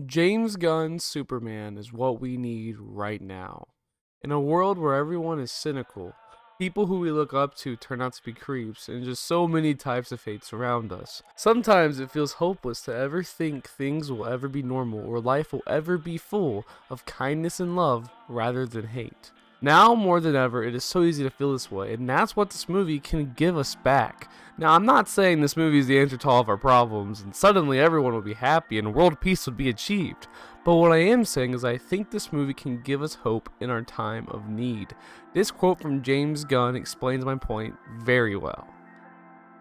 James Gunn's Superman is what we need right now. In a world where everyone is cynical, people who we look up to turn out to be creeps, and just so many types of hate surround us. Sometimes it feels hopeless to ever think things will ever be normal or life will ever be full of kindness and love rather than hate. Now more than ever, it is so easy to feel this way, and that's what this movie can give us back. Now, I'm not saying this movie is the answer to all of our problems, and suddenly everyone will be happy and world peace would be achieved. But what I am saying is I think this movie can give us hope in our time of need. This quote from James Gunn explains my point very well.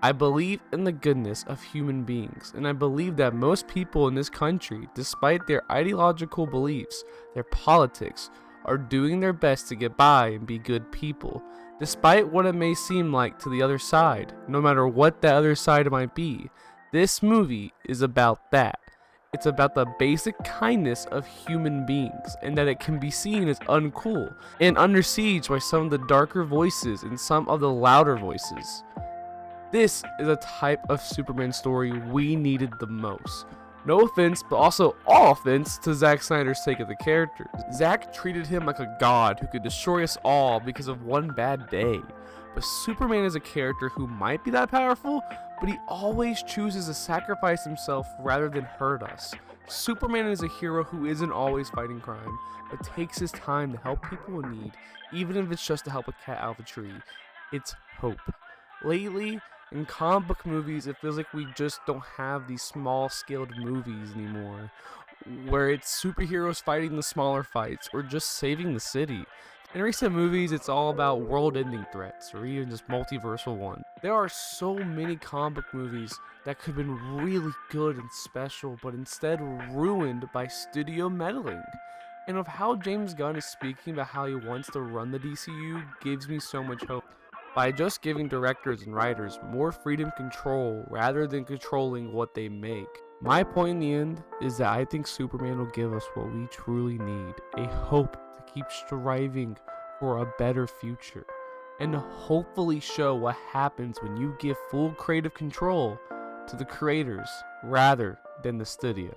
I believe in the goodness of human beings, and I believe that most people in this country, despite their ideological beliefs, their politics, are doing their best to get by and be good people, despite what it may seem like to the other side, no matter what that other side might be. This movie is about that. It's about the basic kindness of human beings, and that it can be seen as uncool and under siege by some of the darker voices and some of the louder voices. This is a type of Superman story we needed the most. No offense, but also all offense to Zack Snyder's take of the character. Zack treated him like a god who could destroy us all because of one bad day. But Superman is a character who might be that powerful, but he always chooses to sacrifice himself rather than hurt us. Superman is a hero who isn't always fighting crime, but takes his time to help people in need, even if it's just to help a cat out of a tree. It's hope. Lately, in comic book movies, it feels like we just don't have these small scaled movies anymore, where it's superheroes fighting the smaller fights or just saving the city. In recent movies, it's all about world ending threats or even just multiversal ones. There are so many comic book movies that could have been really good and special, but instead ruined by studio meddling. And of how James Gunn is speaking about how he wants to run the DCU gives me so much hope. By just giving directors and writers more freedom control rather than controlling what they make. My point in the end is that I think Superman will give us what we truly need, a hope to keep striving for a better future, and to hopefully show what happens when you give full creative control to the creators rather than the studio.